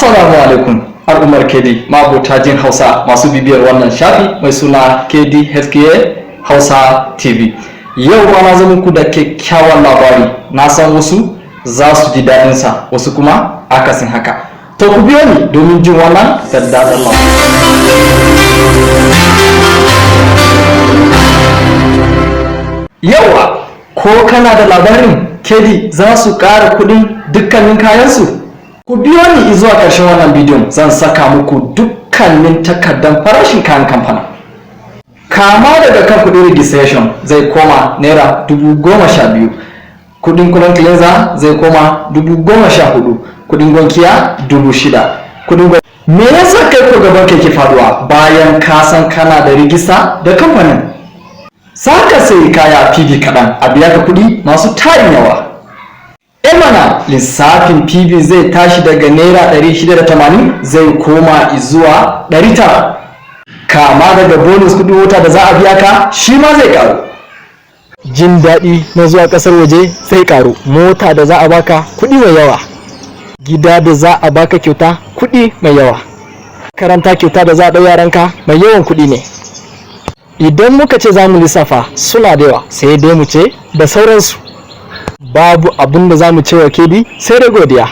Assalamu alaikum al'ummar KD mabota jin Hausa masu bibiyar wannan shafi mai suna KD Healthcare Hausa TV. Yau ma na zo muku da kyakkyawan labari. Na san wasu za su ji daɗin sa, wasu kuma akasin haka. To ku biyo ni domin jin wannan daddaɗan labari. Yawa, ko kana da labarin KD za su ƙara kuɗin dukkanin kayansu? Ku biyo ni zuwa ƙarshen wannan bidiyon, zan saka muku dukkanin takardar farashin kayan kamfanin. Kama daga kan kuɗin registration zai koma naira 12,000, kuɗin kuɗin cleanser zai koma 14,000, kuɗin wankiya 6,000. Me yasa kai ko gaban kai ke faduwa bayan ka san kana da rigista da kamfanin? Saka sai kaya PV kaɗan a biya ka kuɗi masu tarin yawa. Mana lissafin PV zai tashi daga naira 680 zai koma zuwa 900. Kama daga bonus kudin wuta da za a biya ka shi ma zai karu. Jin daɗi na zuwa ƙasar waje zai karu. Mota da za a baka kuɗi mai yawa. Gida da za a baka kyauta kuɗi mai yawa. Karanta kyauta da za a ɗau yaranka mai yawan kuɗi ne. Idan muka ce za mu lissafa suna da yawa sai dai mu ce da sauransu. Babu abin da za mu ce wa KD sai da godiya.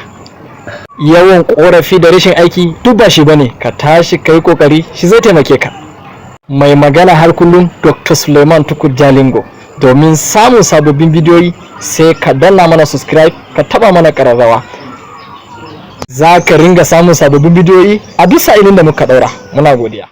Yawan korafi da rashin aiki duk ba shi bane, ka tashi kai kokari shi zai taimake ka. Mai magana har kullum Dr. Suleiman Tukur Jalingo. Domin samun sababbin bidiyoyi sai ka danna mana subscribe, ka taba mana kararrawa. Za ka ringa samun sababbin bidiyoyi a duk sa'ilin da muka daura. Muna godiya.